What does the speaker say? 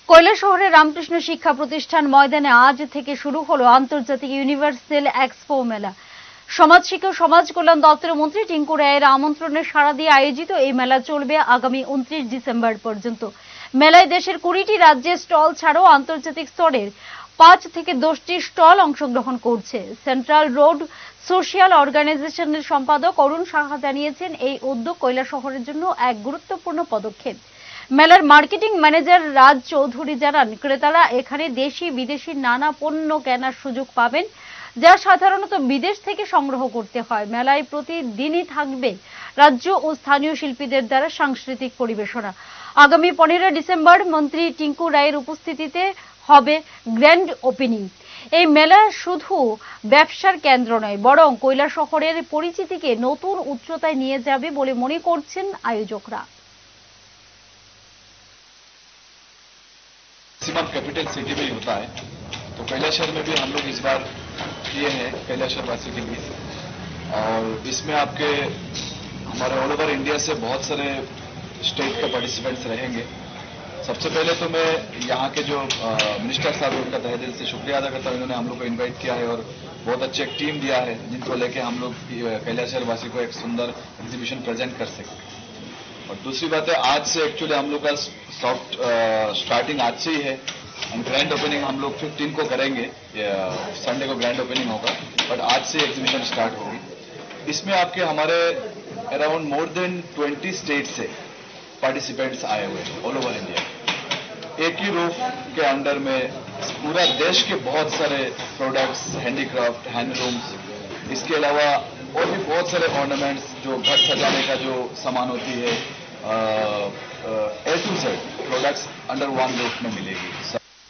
কৈলাসহরে রামকৃষ্ণ শিক্ষা প্রতিষ্ঠান ময়দানে আজ থেকে শুরু হলো আন্তর্জাতিক ইউনিভার্সাল এক্সপো মেলা। সমাজ শিক্ষা ও সমাজ কল্যাণ দপ্তরের মন্ত্রী টিঙ্কু রায়ের আমন্ত্রণে সাড়া দিয়ে আয়োজিত এই মেলা চলবে আগামী 29 ডিসেম্বর পর্যন্ত। মেলায় দেশের 20টি রাজ্যের স্টল ছাড়াও আন্তর্জাতিক স্তরের 5 থেকে 10টি স্টল অংশগ্রহণ করছে। সেন্ট্রাল রোড সোশ্যাল অর্গানাইজেশনের সম্পাদক অরুণ সাহা জানিয়েছেন, এই উদ্যোগ কৈলাসহরের জন্য এক গুরুত্বপূর্ণ পদক্ষেপ। মেলার মার্কেটিং ম্যানেজার রাজ চৌধুরী জানান, ক্রেতারা এখানে দেশি বিদেশি নানা পণ্য কেনার সুযোগ পাবেন, যা সাধারণত বিদেশ থেকে সংগ্রহ করতে হয়। মেলায় প্রতিদিনই থাকবে রাজ্য ও স্থানীয় শিল্পীদের দ্বারা সাংস্কৃতিক পরিবেশনা। আগামী 15 ডিসেম্বর মন্ত্রী টিঙ্কু রায়ের উপস্থিতিতে হবে গ্র্যান্ড ওপেনিং। এই মেলা শুধু ব্যবসার কেন্দ্র নয়, বরং কৈলাসহরের পরিচিতিকে নতুন উচ্চতায় নিয়ে যাবে বলে মনে করছেন আয়োজকরা। मैक्सिमम कैपिटल सिटी में ही होता है, तो कैलाशहर में भी हम लोग इस बार किए हैं कैलाशहर वासी के लिए। और इसमें आपके हमारे ऑल ओवर इंडिया से बहुत सारे स्टेट के पार्टिसिपेंट्स रहेंगे। सबसे पहले तो मैं यहाँ के जो मिनिस्टर साहब उनका तहे दिल से शुक्रिया अदा करता हूँ, इन्होंने हम लोग को इन्वाइट किया है और बहुत अच्छी एक टीम दिया है, जिनको लेके हम लोग कैलाशहर वासी को एक सुंदर एग्जीबिशन प्रेजेंट कर सकें। और दूसरी बात है, आज से एक्चुअली हम लोग का सॉफ्ट स्टार्टिंग आज से ही है। एंड ग्रैंड ओपनिंग हम लोग 15 को करेंगे, संडे को ग्रैंड ओपनिंग होगा, बट आज से एग्जीबिशन स्टार्ट होगी। इसमें आपके हमारे अराउंड मोर देन 20 स्टेट से पार्टिसिपेंट्स आए हुए हैं ऑल ओवर इंडिया। एक ही रूफ के अंडर में पूरा देश के बहुत सारे प्रोडक्ट्स, हैंडीक्राफ्ट, हैंडलूम्स, इसके अलावा और भी बहुत सारे ऑर्नामेंट्स, जो घर सजाने का जो सामान होती है, A to Z products under one roof में मिलेगी।